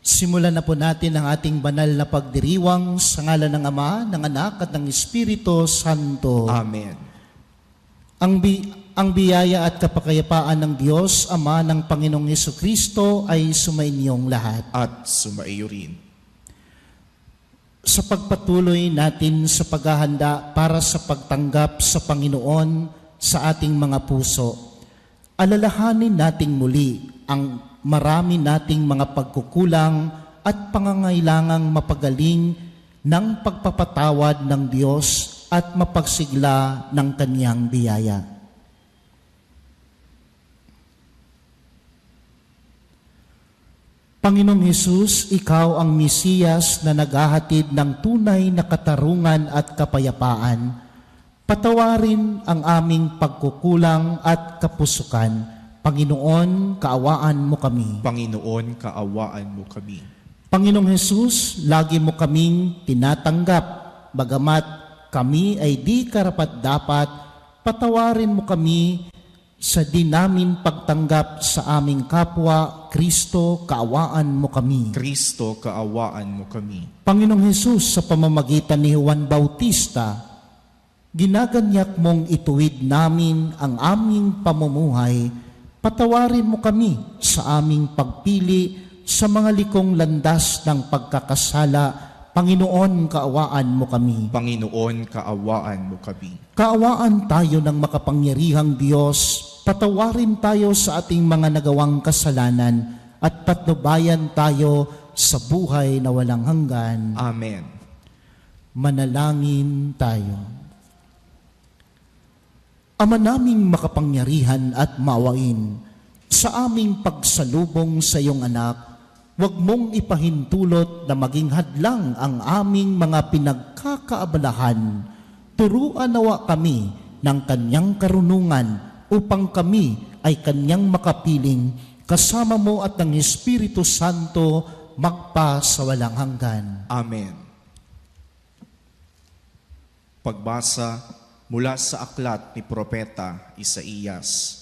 Simulan na po natin ang ating banal na pagdiriwang sa ngalan ng Ama, ng Anak at ng Espiritu Santo. Amen. Ang biyaya at kapakayapaan ng Diyos, Ama ng Panginoong Hesukristo ay sumainyong lahat. At sumaiyo rin. Sa pagpatuloy natin sa paghahanda para sa pagtanggap sa Panginoon sa ating mga puso, alalahanin nating muli ang marami nating mga pagkukulang at pangangailangang mapagaling ng pagpapatawad ng Diyos at mapagsigla ng Kanyang biyaya. Panginoong Hesus, Ikaw ang Mesiyas na naghahatid ng tunay na katarungan at kapayapaan. Patawarin ang aming pagkukulang at kapusukan. Panginoon, kaawaan mo kami. Panginoon, kaawaan mo kami. Panginoong Hesus, lagi mo kaming tinatanggap. Bagamat kami ay di karapat-dapat, patawarin mo kami sa di namin pagtanggap sa aming kapwa. Kristo, kaawaan mo kami. Kristo, kaawaan mo kami. Panginoong Hesus, sa pamamagitan ni Juan Bautista, ginaganyak mong ituwid namin ang aming pamumuhay. Patawarin mo kami sa aming pagpili sa mga likong landas ng pagkakasala. Panginoon, kaawaan mo kami. Panginoon, kaawaan mo kami. Kaawaan tayo ng makapangyarihang Diyos. Patawarin tayo sa ating mga nagawang kasalanan at patnubayan tayo sa buhay na walang hanggan. Amen. Manalangin tayo. Ama naming makapangyarihan at maawain, sa aming pagsalubong sa iyong anak, huwag mong ipahintulot na maging hadlang ang aming mga pinagkakaabalahan. Turuan nawa kami ng kanyang karunungan upang kami ay kanyang makapiling, kasama mo at ng Espiritu Santo magpa sa walang hanggan. Amen. Pagbasa mula sa aklat ni Propeta Isaías.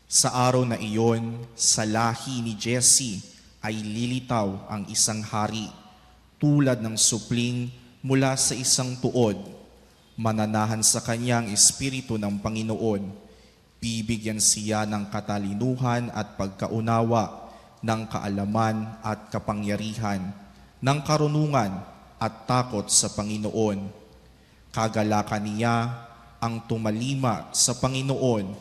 Sa araw na iyon, sa lahi ni Jesse ay lilitaw ang isang hari, tulad ng supling mula sa isang tuod. Mananahan sa kanyang espiritu ng Panginoon. Bibigyan siya ng katalinuhan at pagkaunawa, ng kaalaman at kapangyarihan, ng karunungan at takot sa Panginoon. Kagalakan niya ang tumalima sa Panginoon,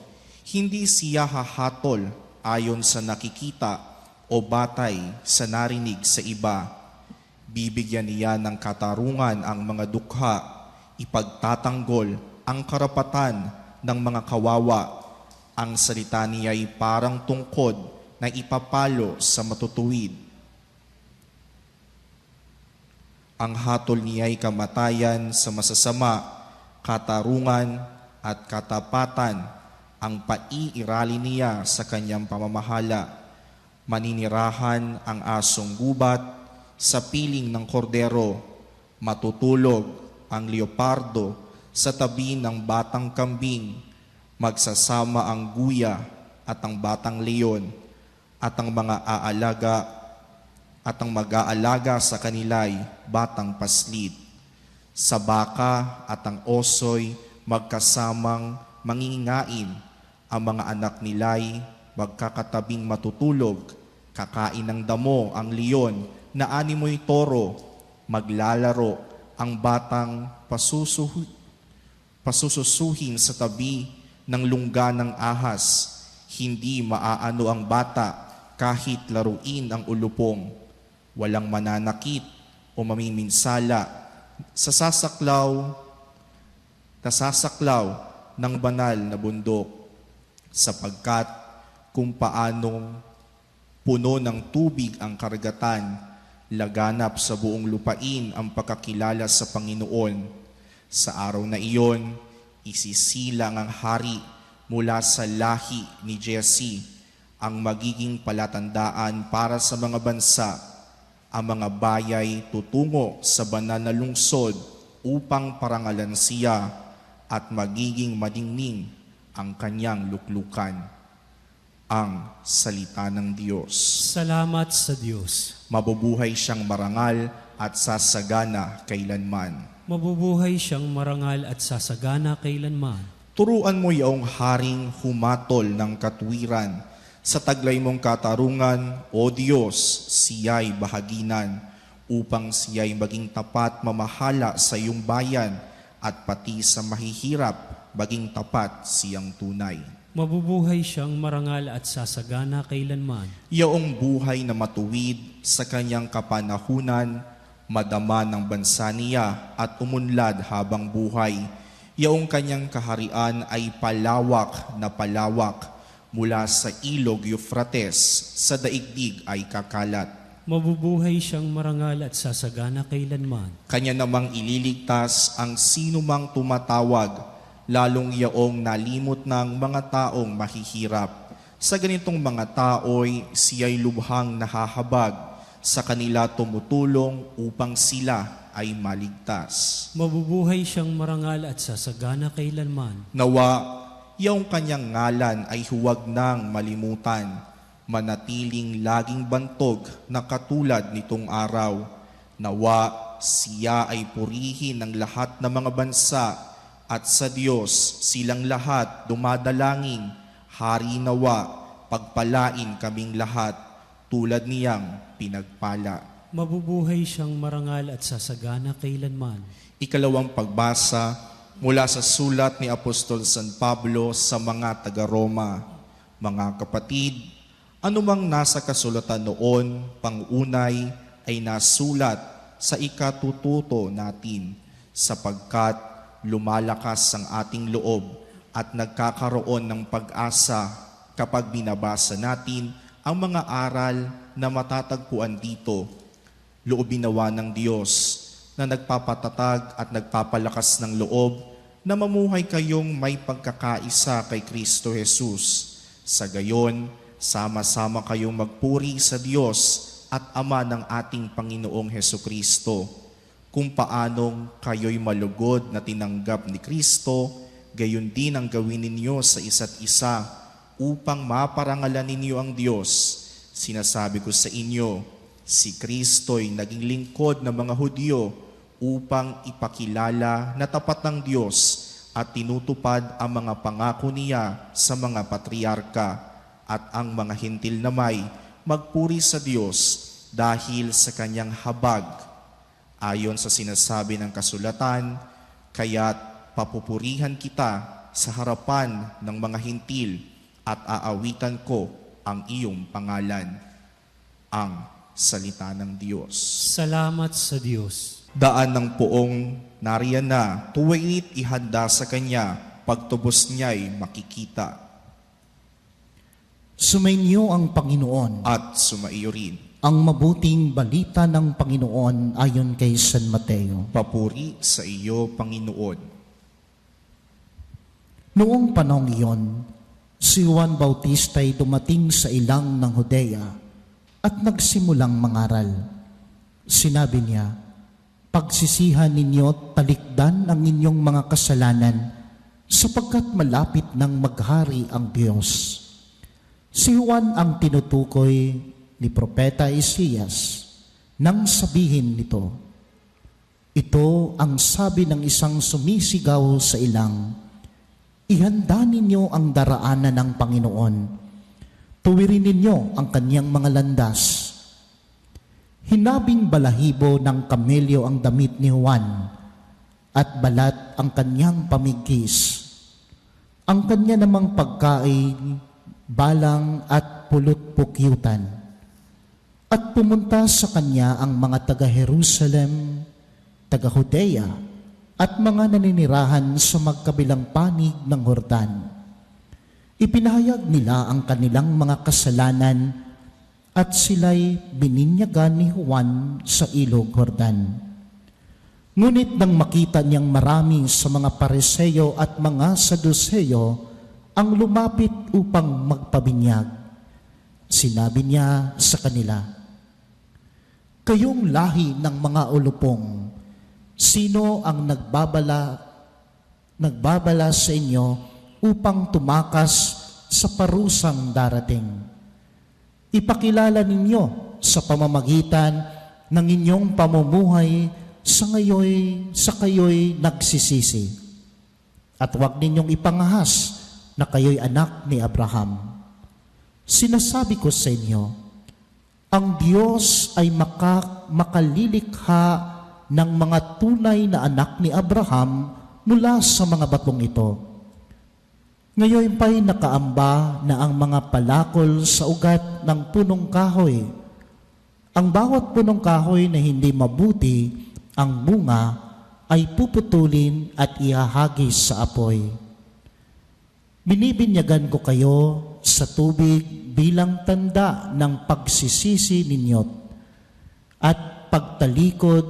hindi siya hahatol ayon sa nakikita o batay sa narinig sa iba. Bibigyan niya ng katarungan ang mga dukha, ipagtatanggol ang karapatan ng mga kawawa. Ang salita niya ay parang tungkod na ipapalo sa matutuwid. Ang hatol niya ay kamatayan sa masasama, katarungan at katapatan ang paiirali niya sa kanyang pamamahala. Maninirahan ang asong gubat sa piling ng kordero. Matutulog ang leopardo sa tabi ng batang kambing. Magsasama ang guya at ang batang leon at ang mga aalaga at ang mag-aalaga sa kanila'y batang paslit. Sa baka at ang oso'y magkasamang mangingain, ang mga anak nila'y magkakatabing matutulog, kakain ng damo ang leon na animoy toro, maglalaro ang batang pasususuhin sa tabi ng lungga ng ahas. Hindi maaano ang bata kahit laruin ang ulupong. Walang mananakit o mamiminsala nasasaklaw ng banal na bundok, sapagkat kung paanong puno ng tubig ang karagatan, laganap sa buong lupain ang pagkakilala sa Panginoon. Sa araw na iyon, isisilang ang hari mula sa lahi ni Jesse, ang magiging palatandaan para sa mga bansa. Ang mga bayay tutungo sa banal na lungsod upang parangalan siya at magiging madingning ang kanyang luklukan. Ang salita ng Diyos. Salamat sa Diyos. Mabubuhay siyang marangal at sasagana kailanman. Mabubuhay siyang marangal at sasagana kailanman. Turuan mo yaong haring humatol ng katwiran. Sa taglay mong katarungan, O Diyos, siya'y bahaginan, upang siya'y maging tapat mamahala sa iyong bayan, at pati sa mahihirap, maging tapat siyang tunay. Mabubuhay siyang marangal at sasagana kailanman. Yaong buhay na matuwid sa kanyang kapanahunan, madama ng bansa niya at umunlad habang buhay. Yaong kanyang kaharian ay palawak na palawak, mula sa ilog Euphrates, sa daigdig ay kakalat. Mabubuhay siyang marangal at sasagana kailanman. Kanya namang ililigtas ang sinumang tumatawag, lalong yaong nalimot ng mga taong mahihirap. Sa ganitong mga tao'y siya'y lubhang nahahabag, sa kanila tumutulong upang sila ay maligtas. Mabubuhay siyang marangal at sasagana kailanman. Nawa, yaong kanyang ngalan ay huwag nang malimutan, manatiling laging bantog na katulad nitong araw. Nawa, siya ay purihin ng lahat ng mga bansa, at sa Diyos silang lahat dumadalangin. Hari nawa, pagpalain kaming lahat, tulad niyang pinagpala. Mabubuhay siyang marangal at sasagana kailanman. Ikalawang pagbasa mula sa sulat ni Apostol San Pablo sa mga taga-Roma. Mga kapatid, anumang nasa kasulatan noon, pangunay ay nasulat sa ikatututo natin, sapagkat lumalakas ang ating loob at nagkakaroon ng pag-asa kapag binabasa natin ang mga aral na matatagpuan dito. Loobin nawa ng Diyos na nagpapatatag at nagpapalakas ng loob na mamuhay kayong may pagkakaisa kay Kristo Jesus. Sa gayon, sama-sama kayong magpuri sa Diyos at Ama ng ating Panginoong Hesukristo. Kung paanong kayo'y malugod na tinanggap ni Kristo, gayon din ang gawin ninyo sa isa't isa upang maparangalan ninyo ang Diyos. Sinasabi ko sa inyo, si Kristo'y naging lingkod ng mga Hudyo upang ipakilala na tapat ng Diyos at tinutupad ang mga pangako niya sa mga patriarka, at ang mga Hintil na may magpuri sa Diyos dahil sa kanyang habag. Ayon sa sinasabi ng kasulatan, kaya't papupurihan kita sa harapan ng mga Hintil at aawitan ko ang iyong pangalan. Ang salita ng Diyos. Salamat sa Diyos. Daan ng poong nariyan na, tuwait ihanda sa Kanya, pagtubos niya'y makikita. Sumainyo ang Panginoon. At sumaiyo rin. Ang mabuting balita ng Panginoon ayon kay San Mateo. Papuri sa iyo, Panginoon. Noong panahong iyon, si Juan Bautista ay dumating sa ilang ng Judea at nagsimulang mangaral. Sinabi niya, pagsisihan ninyo at talikdan ang inyong mga kasalanan sapagkat malapit nang maghari ang Diyos. Si Juan ang tinutukoy ni Propeta Isaias nang sabihin nito, ito ang sabi ng isang sumisigaw sa ilang, ihanda ninyo ang daraanan ng Panginoon, tuwirin ninyo ang kanyang mga landas. Hinabing balahibo ng kamelyo ang damit ni Juan, at balat ang kanyang pamigkis. Ang kanya namang pagkain, balang at pulot-pukyutan. At pumunta sa kanya ang mga taga-Jerusalem, taga-Judea, at mga naninirahan sa magkabilang panig ng Jordan. Ipinahayag nila ang kanilang mga kasalanan at sila'y bininyagan ni Juan sa ilog Jordan. Ngunit nang makita niyang marami sa mga Pariseo at mga Saduceo ang lumapit upang magpabinyag, sinabi niya sa kanila, kayong lahi ng mga ulupong, sino ang nagbabala sa inyo upang tumakas sa parusang darating. Ipakilala ninyo sa pamamagitan ng inyong pamumuhay sa kayo'y nagsisisi. At huwag ninyong ipangahas na kayo'y anak ni Abraham. Sinasabi ko sa inyo, ang Diyos ay makalilikha ng mga tunay na anak ni Abraham mula sa mga batong ito. Ngayon pa'y nakaamba na ang mga palakol sa ugat ng punong kahoy. Ang bawat punong kahoy na hindi mabuti ang bunga ay puputulin at ihahagis sa apoy. Binibinyagan ko kayo sa tubig bilang tanda ng pagsisisi ninyo at pagtalikod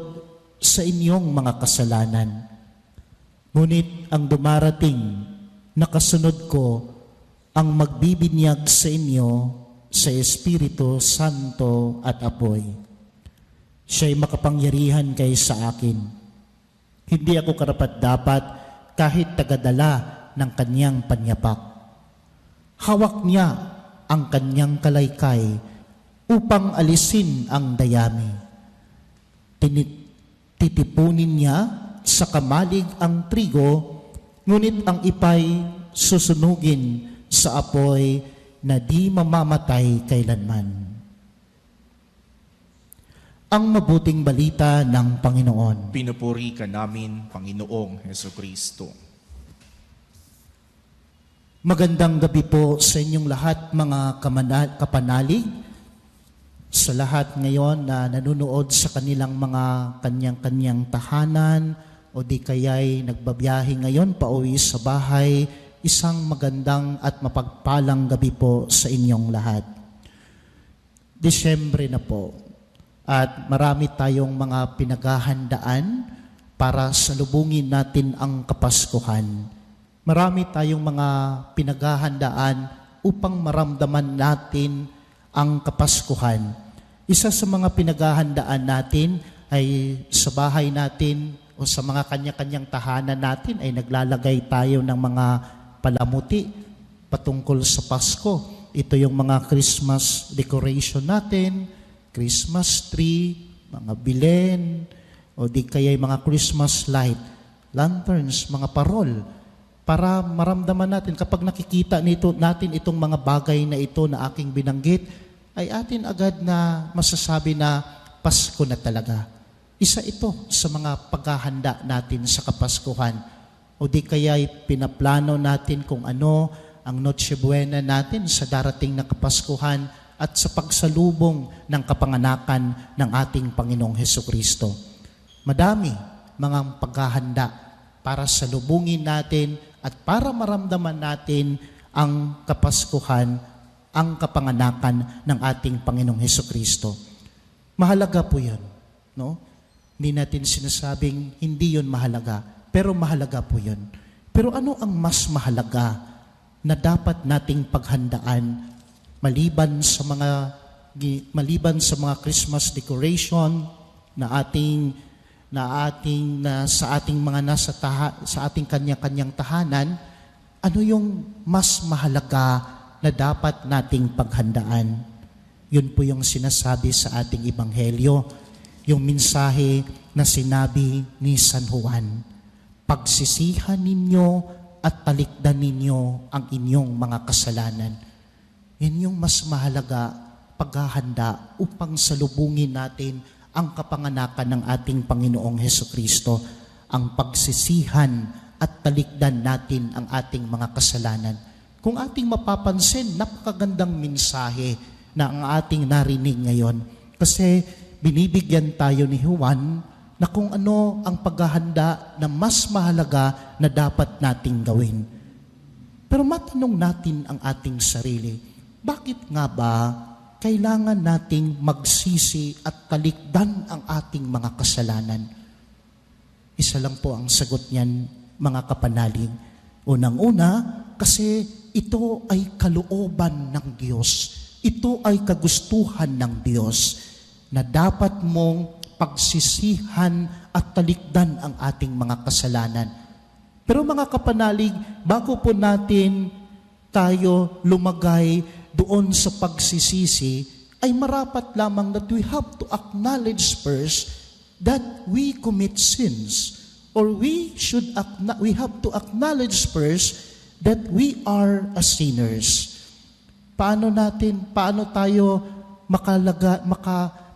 sa inyong mga kasalanan. Ngunit ang dumarating na kasunod ko ang magbibinyag sa inyo sa Espiritu Santo at apoy. Siya'y makapangyarihan kay sa akin. Hindi ako karapat-dapat kahit tagadala ng kanyang panyapak. Hawak niya ang kanyang kalaykay upang alisin ang dayami. Titipunin niya sa kamalig ang trigo, ngunit ang ipay susunugin sa apoy na di mamamatay kailanman. Ang mabuting balita ng Panginoon. Pinupuri ka namin, Panginoong Hesukristo. Magandang gabi po sa inyong lahat, mga kapanalig. Sa lahat ngayon na nanunood sa kanilang mga kanyang-kanyang tahanan o di kaya'y nagbabiyahe ngayon pauwi sa bahay, isang magandang at mapagpalang gabi po sa inyong lahat. Disyembre na po. At marami tayong mga pinaghahandaan para salubungin natin ang Kapaskuhan. Marami tayong mga pinaghahandaan upang maramdaman natin ang Kapaskuhan. Isa sa mga pinaghahandaan natin ay sa bahay natin o sa mga kanya-kanyang tahanan natin ay naglalagay tayo ng mga palamuti patungkol sa Pasko. Ito yung mga Christmas decoration natin, Christmas tree, mga bilen, o di kaya mga Christmas light, lanterns, mga parol, para maramdaman natin kapag nakikita natin itong mga bagay na ito na aking binanggit, ay atin agad na masasabi na Pasko na talaga. Isa ito sa mga paghahanda natin sa Kapaskuhan. O di kaya pinaplano natin kung ano ang Noche Buena natin sa darating na Kapaskuhan at sa pagsalubong ng kapanganakan ng ating Panginoong Hesukristo. Madami mga paghahanda para salubungin natin at para maramdaman natin ang Kapaskuhan, ang kapanganakan ng ating Panginoong Hesukristo. Mahalaga po yan. No? Hindi natin sinasabing hindi yun mahalaga, pero mahalaga po yun. Pero ano ang mas mahalaga na dapat nating paghandaan maliban sa mga Christmas decoration na sa ating mga sa ating kanya-kanyang tahanan, ano yung mas mahalaga na dapat nating paghandaan? Yun po yung sinasabi sa ating ebanghelyo, yung mensahe na sinabi ni San Juan. Pagsisihan ninyo at talikdan ninyo ang inyong mga kasalanan. Yan yung mas mahalaga paghahanda upang salubungin natin ang kapanganakan ng ating Panginoong Hesukristo, ang pagsisihan at talikdan natin ang ating mga kasalanan. Kung ating mapapansin, napakagandang mensahe na ang ating narinig ngayon. Kasi binibigyan tayo ni Juan na kung ano ang paghahanda na mas mahalaga na dapat nating gawin. Pero matanong natin ang ating sarili, bakit nga ba kailangan nating magsisi at talikdan ang ating mga kasalanan? Isa lang po ang sagot niyan, mga kapanalig. Unang-una, kasi ito ay kalooban ng Diyos. Ito ay kagustuhan ng Diyos na dapat mong pagsisihan at talikdan ang ating mga kasalanan. Pero mga kapanalig, bago po natin tayo lumagay doon sa pagsisisi, ay marapat lamang that we have to acknowledge first that we commit sins. Or we have to acknowledge first that we are a sinners. Paano tayo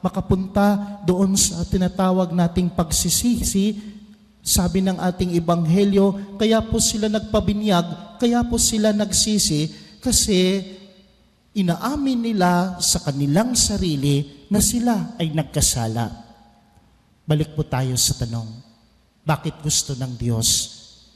makapunta doon sa tinatawag nating pagsisisi? Sabi ng ating ebanghelyo, kaya po sila nagpabinyag, kaya po sila nagsisi, kasi inaamin nila sa kanilang sarili na sila ay nagkasala. Balik po tayo sa tanong, bakit gusto ng Diyos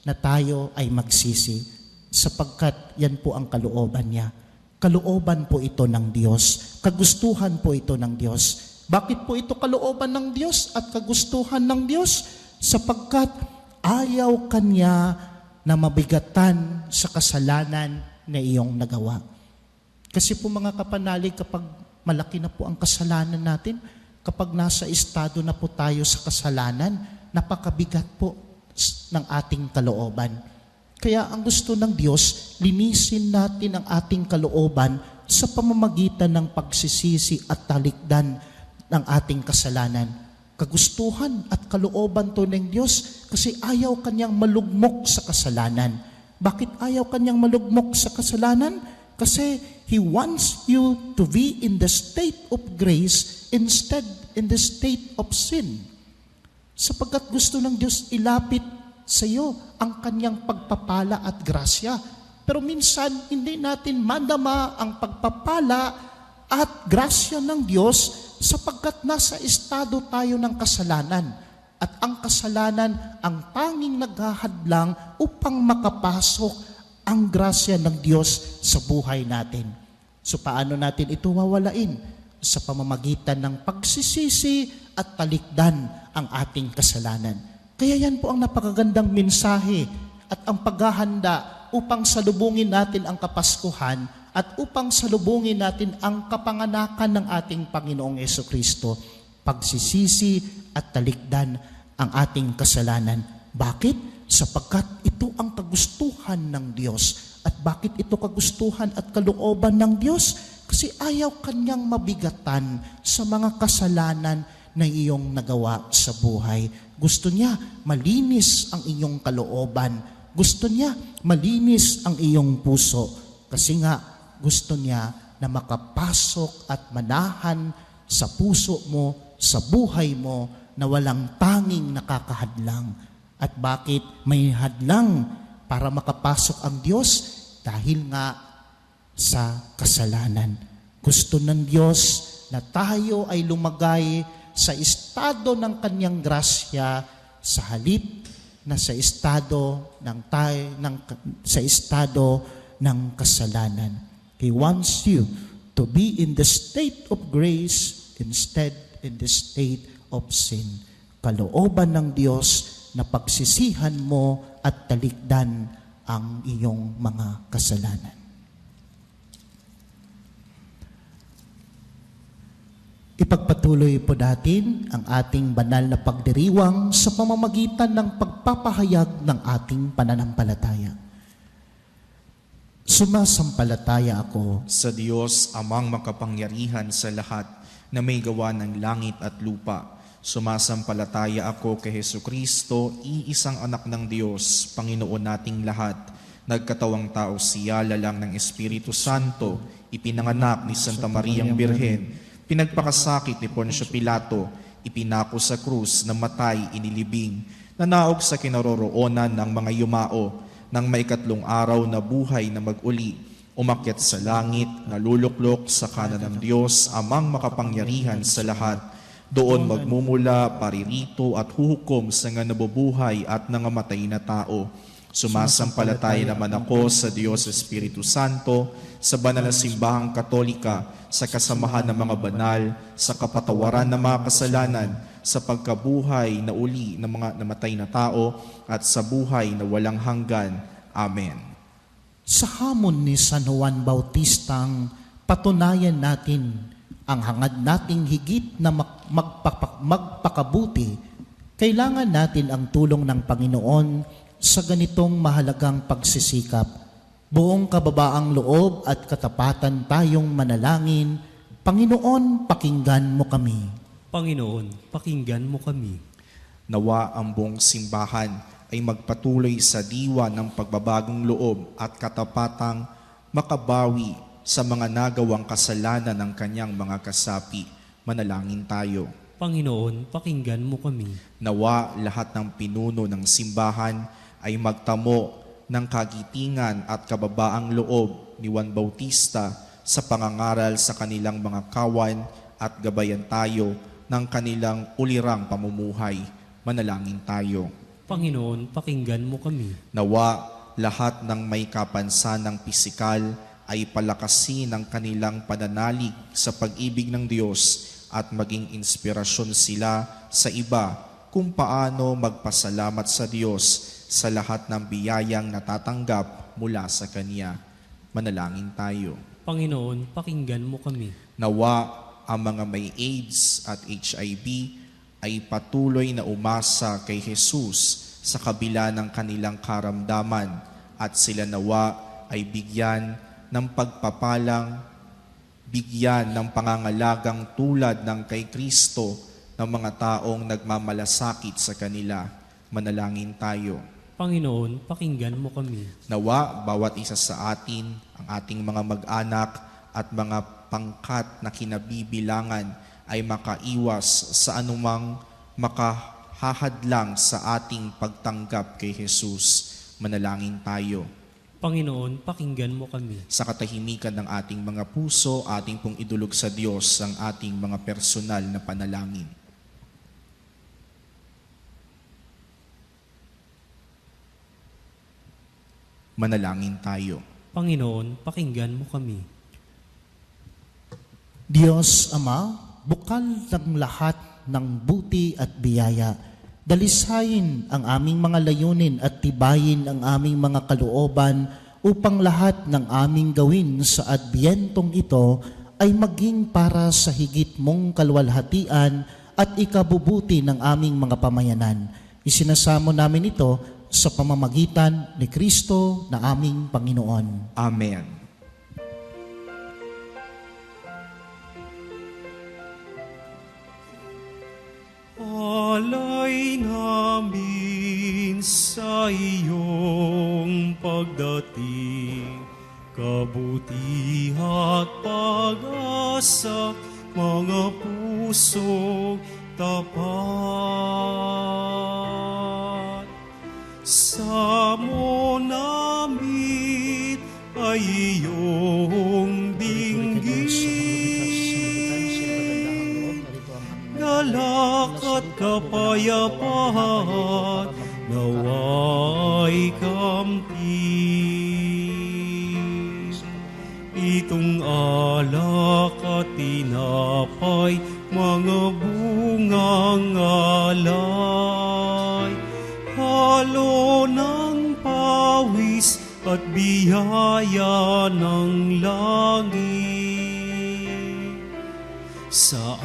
na tayo ay magsisi? Sapagkat yan po ang kalooban niya. Kalooban po ito ng Diyos. Kagustuhan po ito ng Diyos. Bakit po ito kalooban ng Diyos at kagustuhan ng Diyos? Sapagkat ayaw Kanya na mabigatan sa kasalanan na iyong nagawa. Kasi po mga kapanalig, kapag malaki na po ang kasalanan natin, kapag nasa estado na po tayo sa kasalanan, napakabigat po ng ating kalooban. Kaya ang gusto ng Diyos, linisin natin ang ating kalooban sa pamamagitan ng pagsisisi at talikdan ng ating kasalanan. Kagustuhan at kalooban to ng Diyos kasi ayaw Kanyang malugmok sa kasalanan. Bakit ayaw Kanyang malugmok sa kasalanan? Kasi He wants you to be in the state of grace instead in the state of sin. Sapagkat gusto ng Diyos ilapit sa iyo ang Kanyang pagpapala at grasya. Pero minsan, hindi natin madama ang pagpapala at grasya ng Diyos sapagkat nasa estado tayo ng kasalanan. At ang kasalanan ang tanging naghahadlang upang makapasok ang grasya ng Diyos sa buhay natin. So paano natin ito wawalain? Sa pamamagitan ng pagsisisi at talikdan ang ating kasalanan. Kaya yan po ang napakagandang mensahe at ang paghahanda upang salubungin natin ang Kapaskuhan at upang salubungin natin ang kapanganakan ng ating Panginoong Jesucristo. Pagsisisi at talikdan ang ating kasalanan. Bakit? Sapagkat ito ang kagustuhan ng Diyos. At bakit ito kagustuhan at kalooban ng Diyos? Kasi ayaw Kanyang mabigatan sa mga kasalanan na iyong nagawa sa buhay. Gusto niya malinis ang iyong kalooban. Gusto niya malinis ang iyong puso. Kasi nga gusto niya na makapasok at manahan sa puso mo, sa buhay mo, na walang tanging nakakahadlang. At bakit may hadlang para makapasok ang Diyos? Dahil nga sa kasalanan. Gusto ng Diyos na tayo ay lumagay sa estado ng Kanyang grasya sa halip na sa estado ng kasalanan. He wants you to be in the state of grace instead in the state of sin. Kalooban ng Diyos na pagsisihan mo at talikdan ang iyong mga kasalanan. Ipagpatuloy po natin ang ating banal na pagdiriwang sa pamamagitan ng pagpapahayag ng ating pananampalataya. Sumasampalataya ako sa Diyos, Amang makapangyarihan sa lahat, na may gawa ng langit at lupa. Sumasampalataya ako kay Jesucristo, iisang anak ng Diyos, Panginoon nating lahat. Nagkatawang tao siya, lalang ng Espiritu Santo, ipinanganak ni Santa Mariang Birhen, pinagpakasakit ni Poncio Pilato, ipinako sa krus, namatay, inilibing, nanaog sa kinaroroonan ng mga yumao, ng maikatlong araw na buhay na mag-uli, umakyat sa langit, naluluklok sa kanan ng Diyos, Amang makapangyarihan sa lahat. Doon magmumula, paririto at huhukom sa nga nabubuhay at nangamatay na tao. Sumasampalataya naman ako sa Diyos Espiritu Santo, sa banal na simbahang Katolika, sa kasamahan ng mga banal, sa kapatawaran ng mga kasalanan, sa pagkabuhay na uli ng mga namatay na tao, at sa buhay na walang hanggan. Amen. Sa hamon ni San Juan Bautistang, patunayan natin ang hangad nating higit na magpakabuti. Kailangan natin ang tulong ng Panginoon sa ganitong mahalagang pagsisikap. Buong kababaang loob at katapatan tayong manalangin. Panginoon, pakinggan mo kami. Panginoon, pakinggan mo kami. Nawa ang buong simbahan ay magpatuloy sa diwa ng pagbabagong loob at katapatang makabawi sa mga nagawang kasalanan ng kanyang mga kasapi. Manalangin tayo. Panginoon, pakinggan mo kami. Nawa lahat ng pinuno ng simbahan ay magtamo ng kagitingan at kababaang loob ni Juan Bautista sa pangangaral sa kanilang mga kawan at gabayan tayo ng kanilang ulirang pamumuhay. Manalangin tayo. Panginoon, pakinggan mo kami. Nawa lahat ng may kapansanang pisikal ay palakasin ang kanilang pananalig sa pag-ibig ng Diyos at maging inspirasyon sila sa iba kung paano magpasalamat sa Diyos sa lahat ng biyayang natatanggap mula sa Kanya. Manalangin tayo. Panginoon, pakinggan mo kami. Nawa ang mga may AIDS at HIV ay patuloy na umasa kay Jesus sa kabila ng kanilang karamdaman at sila nawa ay bigyan ng pagpapalang, bigyan ng pangangalagang tulad ng kay Kristo ng mga taong nagmamalasakit sa kanila. Manalangin tayo. Panginoon, pakinggan mo kami. Nawa bawat isa sa atin, ang ating mga mag-anak at mga pangkat na kinabibilangan ay makaiwas sa anumang makahahadlang sa ating pagtanggap kay Jesus. Manalangin tayo. Panginoon, pakinggan mo kami. Sa katahimikan ng ating mga puso, ating pong idulog sa Diyos ang ating mga personal na panalangin. Manalangin tayo. Panginoon, pakinggan mo kami. Diyos Ama, bukal ng lahat ng buti at biyaya, dalisayin ang aming mga layunin at tibayin ang aming mga kalooban upang lahat ng aming gawin sa Adbyentong ito ay maging para sa higit mong kalwalhatian at ikabubuti ng aming mga pamayanan. Isinasamo namin ito sa pamamagitan ni Kristo na aming Panginoon. Amen. Alay namin sa iyong pagdating, kabuti at pag-asa, mga pusong tapat. Samo namin ay iyong dinggin, galak at kapayapaan, nawa'y kampi. Itong alak at tinapay, mga bungang alay, halo ng pawis at biyaya ng langit. Sa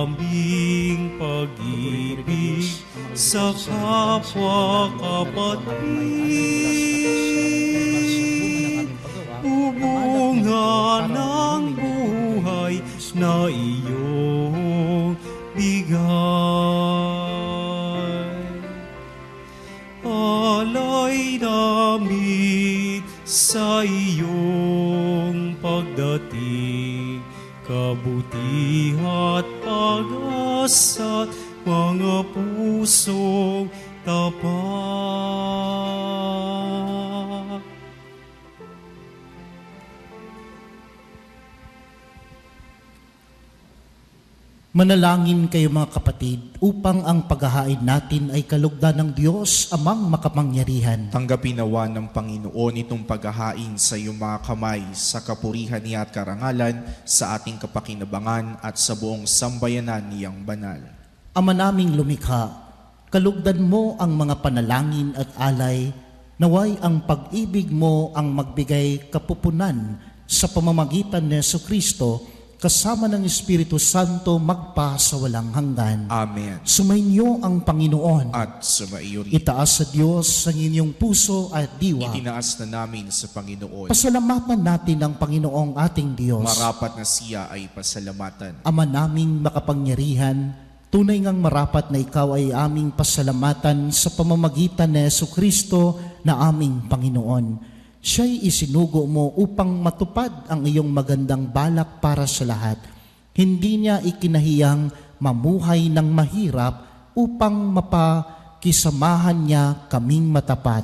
aming pag-ibig sa kapwa kapatid, bubunga ng buhay na iyong bigay. Alay namin sa iyong pagdating, kabuti at pag-asa, mga pusong tapat. Manalangin kayo mga kapatid upang ang paghahain natin ay kalugdan ng Diyos amang makapangyarihan. Tanggapin nawa ng Panginoon itong paghahain sa iyong mga kamay sa kapurihan niya at karangalan, sa ating kapakinabangan at sa buong sambayanan niyang banal. Ama naming lumikha, kalugdan mo ang mga panalangin at alay, naway ang pag-ibig mo ang magbigay kapupunan sa pamamagitan ni Jesucristo kasama ng Espiritu Santo magpa sa walang hanggan. Amen. Sumainyo ang Panginoon. At sumaiyo rin. Itaas sa Diyos ang inyong puso at diwa. Itinaas na namin sa Panginoon. Pasalamatan natin ang Panginoong ating Diyos. Marapat na siya ay pasalamatan. Ama naming makapangyarihan, tunay ngang marapat na ikaw ay aming pasalamatan sa pamamagitan ni Jesucristo na aming Panginoon. Siya'y isinugo mo upang matupad ang iyong magandang balak para sa lahat. Hindi niya ikinahiyang mamuhay ng mahirap upang mapakisamahan niya kaming matapat.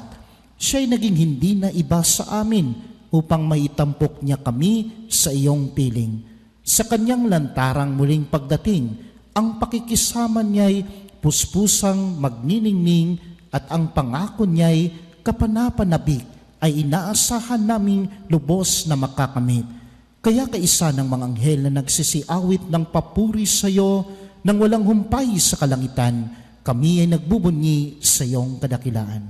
Siya'y naging hindi na iba sa amin upang maitampok niya kami sa iyong piling. Sa kanyang lantarang muling pagdating, ang pakikisama niya'y puspusang magniningning at ang pangako niya'y kapanapanabik ay inaasahan naming lubos na makakamit. Kaya kaisa ng mga anghel na nagsisiawit ng papuri sa iyo nang walang humpay sa kalangitan, kami ay nagbubunyi sa iyong kadakilaan.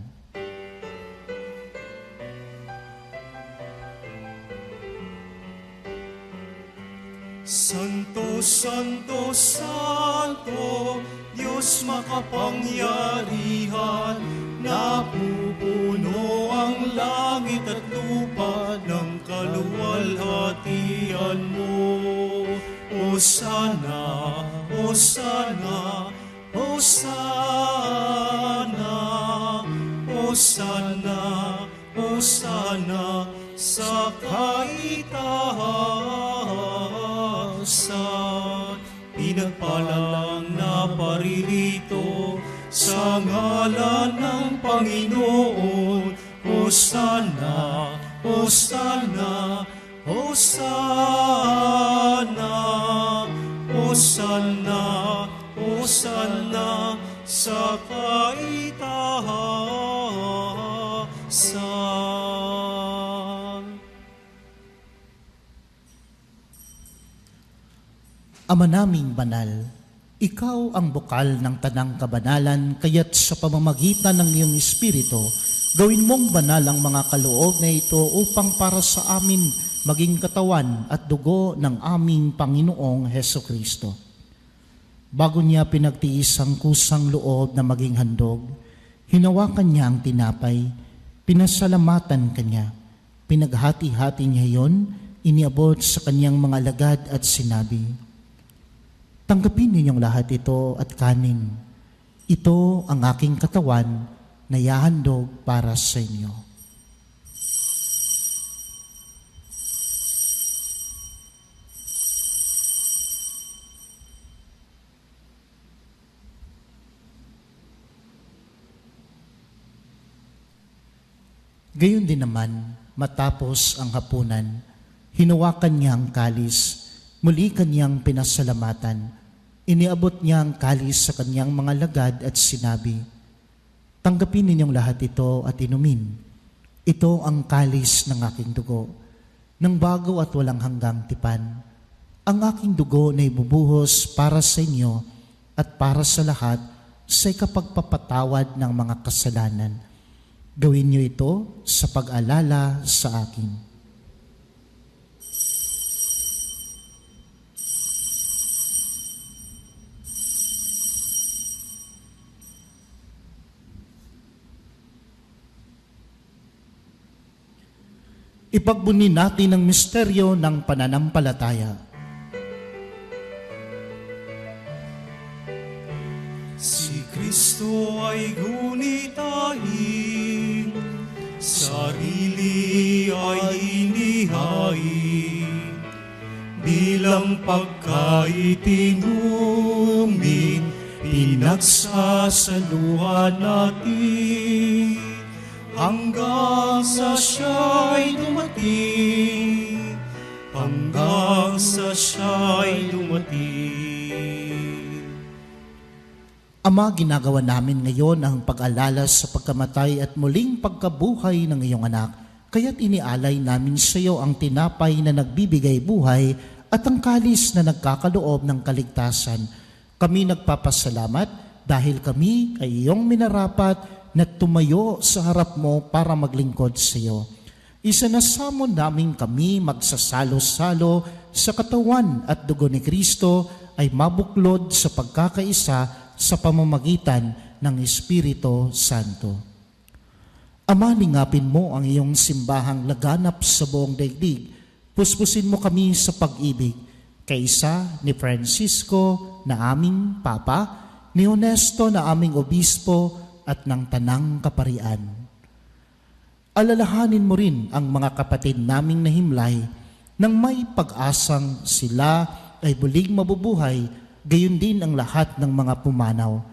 Santo, Santo, Santo, Diyos makapangyarihan, napupuno ang langit at lupa ng kaluwalhatian mo. Hosana, Hosana, Hosana, Hosana, Hosana sa kaitaasan. Pinagpalang na paririto sa ngalan ng Panginoon. Hosana, Hosana, Hosana, Hosana, Hosana sa kaitaasan. Ama naming banal, ikaw ang bukal ng tanang kabanalan, kaya't sa pamamagitan ng iyong Espiritu, gawin mong banal ang mga kaloob na ito upang para sa amin maging katawan at dugo ng aming Panginoong Hesukristo. Bago niya pinagtiis ang kusang loob na maging handog, hinawakan niya ang tinapay, pinasalamatan kanya, pinaghati-hati niya iyon, iniabot sa kanyang mga alagad at sinabi, "Tanggapin ninyong lahat ito at kanin. Ito ang aking katawan na ihahandog para sa inyo." Gayon din naman, matapos ang hapunan, hinawakan niya ang kalis, muli kanyang pinasalamatan. Iniabot niya ang kalis sa kanyang mga lagad at sinabi, "Tanggapin ninyong lahat ito at inumin. Ito ang kalis ng aking dugo, ng bago at walang hanggang tipan. Ang aking dugo na ibubuhos para sa inyo at para sa lahat sa ikapagpapatawad ng mga kasalanan. Gawin niyo ito sa pag-alala sa akin." Ipagbuni natin ang misteryo ng pananampalataya. Si Kristo ay gunitain, sarili ay inihain, bilang pagkaitinumin, pinagsasaluhan natin, hanggang sa siya'y dumating, hanggang sa siya'y dumating. Ama, ginagawa namin ngayon ang pag-alala sa pagkamatay at muling pagkabuhay ng iyong anak. Kaya't inialay namin sa iyo ang tinapay na nagbibigay buhay at ang kalis na nagkakaloob ng kaligtasan. Kami nagpapasalamat dahil kami ay iyong minarapat na tumayo sa harap mo para maglingkod sa iyo. Isanasamo namin kami magsasalo-salo sa katawan at dugo ni Kristo ay mabuklod sa pagkakaisa sa pamamagitan ng Espiritu Santo. Ama, lingapin mo ang iyong simbahang laganap sa buong daigdig. Puspusin mo kami sa pag-ibig, kaisa ni Francisco na aming Papa, ni Honesto na aming Obispo at ng Tanang Kaparian. Alalahanin mo rin ang mga kapatid naming nahimlay nang may pag-asang sila ay muling mabubuhay, gayon din ang lahat ng mga pumanaw.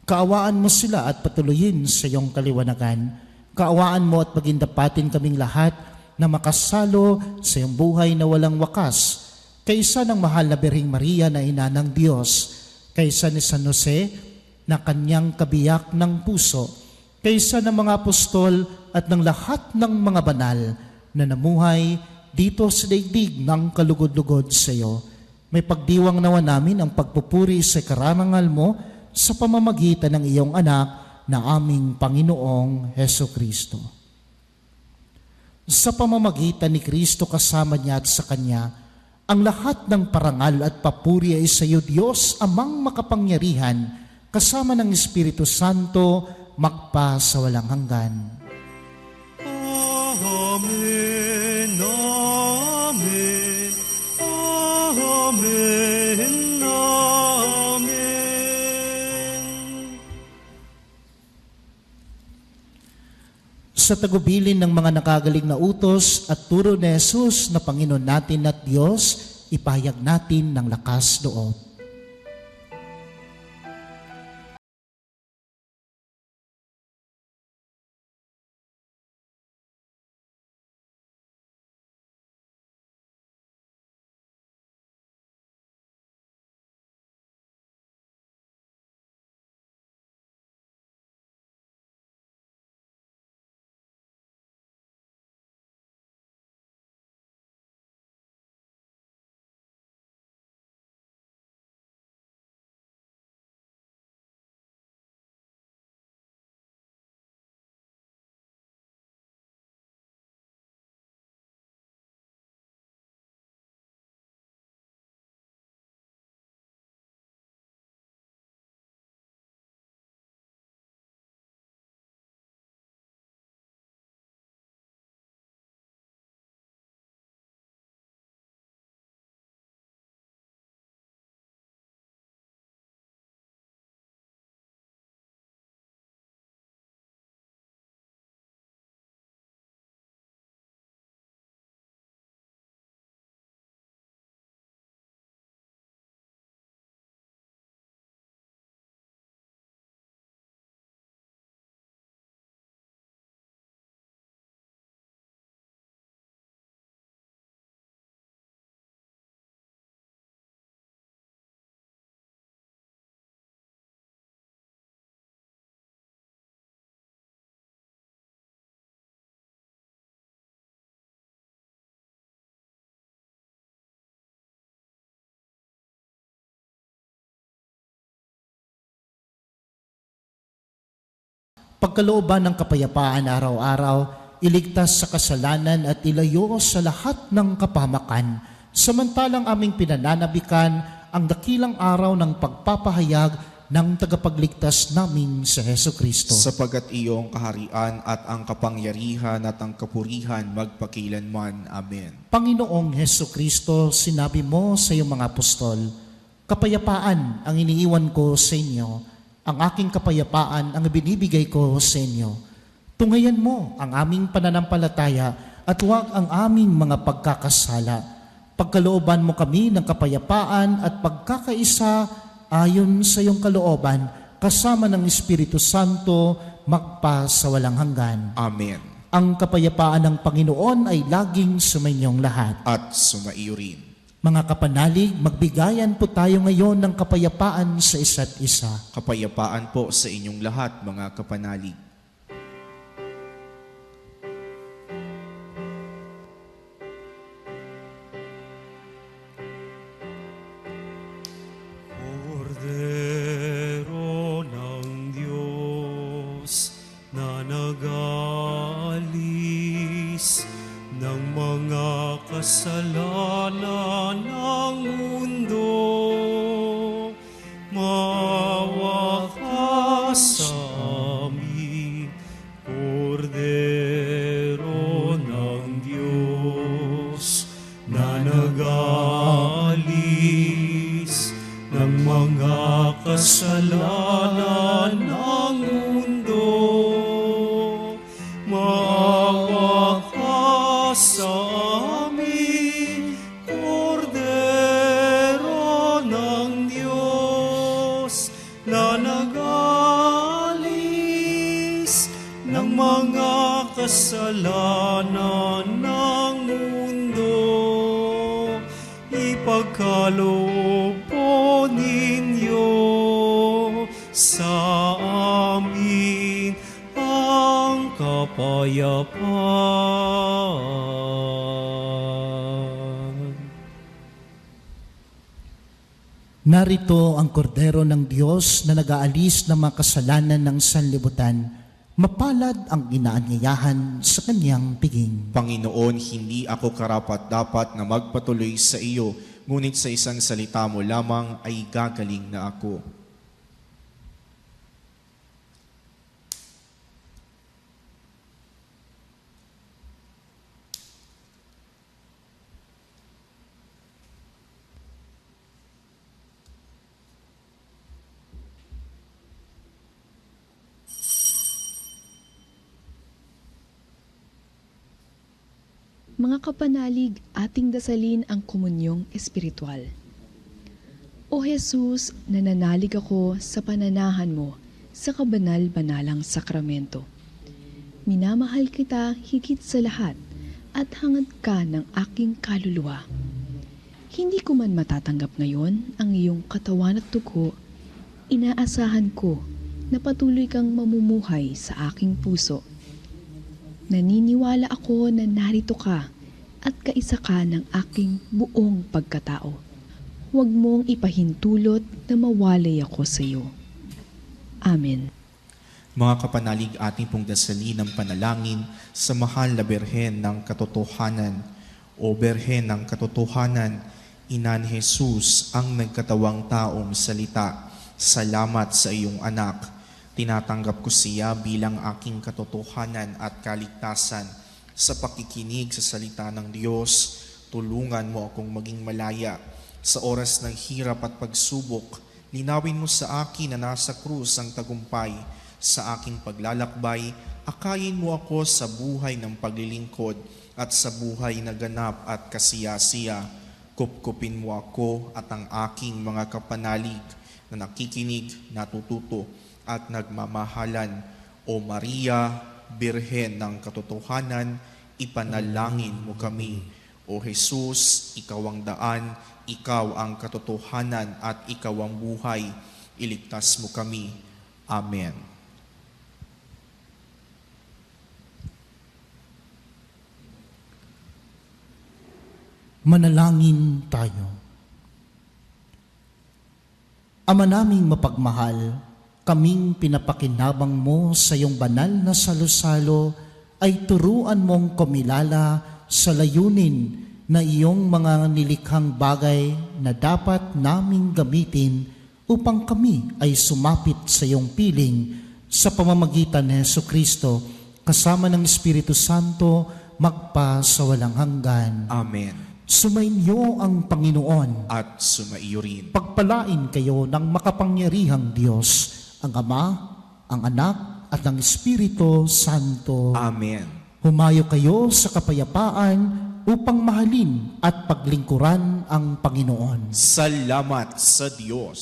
Kaawaan mo sila at patuloyin sa iyong kaliwanagan. Kaawaan mo at pagindapatin kaming lahat na makasalo sa iyong buhay na walang wakas, kaysa ng mahal na Birheng Maria na ina ng Diyos, kaysa ni San Jose na kanyang kabiyak ng puso, kaysa ng mga apostol at ng lahat ng mga banal na namuhay dito sa daigdig ng kalugod-lugod sa iyo. May pagdiwang nawa namin ang pagpupuri sa karangal mo sa pamamagitan ng iyong anak na aming Panginoong Heso Kristo. Sa pamamagitan ni Kristo kasama niya at sa Kanya, ang lahat ng parangal at papuri ay sa iyo, Diyos, Amang makapangyarihan, kasama ng Espiritu Santo, magpa sa walang hanggan. Amen, amen, amen, amen. Sa tagubilin ng mga nakagaling na utos at turo ni Jesus na Panginoon natin at Diyos, ipahayag natin ng lakas loob. Pagkalooban ng kapayapaan araw-araw, iligtas sa kasalanan at ilayo sa lahat ng kapahamakan, samantalang aming pinananabikan ang dakilang araw ng pagpapahayag ng tagapagligtas namin sa Heso Kristo. Sapagat iyong kaharian at ang kapangyarihan at ang kapurihan magpakilanman. Amen. Panginoong Heso Kristo, sinabi mo sa iyong mga apostol, kapayapaan ang iniiwan ko sa inyo, ang aking kapayapaan ang binibigay ko sa inyo. Tungayan mo ang aming pananampalataya at huwag ang aming mga pagkakasala. Pagkalooban mo kami ng kapayapaan at pagkakaisa ayon sa iyong kalooban, kasama ng Espiritu Santo, magpa sa walang hanggan. Amen. Ang kapayapaan ng Panginoon ay laging sumainyong lahat. At sumaiyo rin. Mga kapanalig, magbigayan po tayo ngayon ng kapayapaan sa isa't isa. Kapayapaan po sa inyong lahat, mga kapanalig. Kordero ng Diyos na nag-aalis ng mga kasalanan na nag-alis ng mga kasalanan ng mundo. Ipagkaloob po ninyo sa amin ang kapayapaan. Narito ang kordero ng Diyos na nag-aalis ng mga kasalanan ng sanlibutan. Mapalad ang inaanyayahan sa kanyang piging. Panginoon, hindi ako karapat-dapat na magpatuloy sa iyo, ngunit sa isang salita mo lamang ay gagaling na ako. Mga kapanalig, ating dasalin ang komunyong espiritual. O Jesus, nananalig ako sa pananahan mo sa kabanal-banalang sakramento. Minamahal kita higit sa lahat at hangad ka ng aking kaluluwa. Hindi ko man matatanggap ngayon ang iyong katawan at dugo, inaasahan ko na patuloy kang mamumuhay sa aking puso. Naniniwala ako na narito ka at kaisa ka ng aking buong pagkatao. Huwag mong ipahintulot na mawalay ako sa iyo. Amen. Mga kapanalig, ating pong dasalin ng panalangin sa mahal na Birhen ng Katotohanan. O Birhen ng Katotohanan, Ina ni Jesus ang nagkatawang taong salita. Salamat sa iyong anak. Tinatanggap ko siya bilang aking katotohanan at kaligtasan. Sa pakikinig sa salita ng Diyos, tulungan mo akong maging malaya. Sa oras ng hirap at pagsubok, linawin mo sa akin na nasa krus ang tagumpay. Sa aking paglalakbay, akayin mo ako sa buhay ng paglilingkod at sa buhay na ganap at kasiyasiya. Kupkupin mo ako at ang aking mga kapanalig na nakikinig, natututo, at nagmamahalan. O Maria, Birhen ng Katotohanan, ipanalangin mo kami. O Jesus, ikaw ang daan, ikaw ang katotohanan, at ikaw ang buhay. Iligtas mo kami. Amen. Manalangin tayo. Ama naming mapagmahal, kaming pinapakinabang mo sa iyong banal na salo-salo ay turuan mong kumilala sa layunin na iyong mga nilikhang bagay na dapat naming gamitin upang kami ay sumapit sa iyong piling sa pamamagitan ni Jesucristo kasama ng Espiritu Santo magpa sa walang hanggan. Amen. Sumainyo ang Panginoon. At sumaiyo rin. Pagpalain kayo ng makapangyarihang Diyos, ang Ama, ang Anak, at ang Espiritu Santo. Amen. Humayo kayo sa kapayapaan upang mahalin at paglingkuran ang Panginoon. Salamat sa Diyos.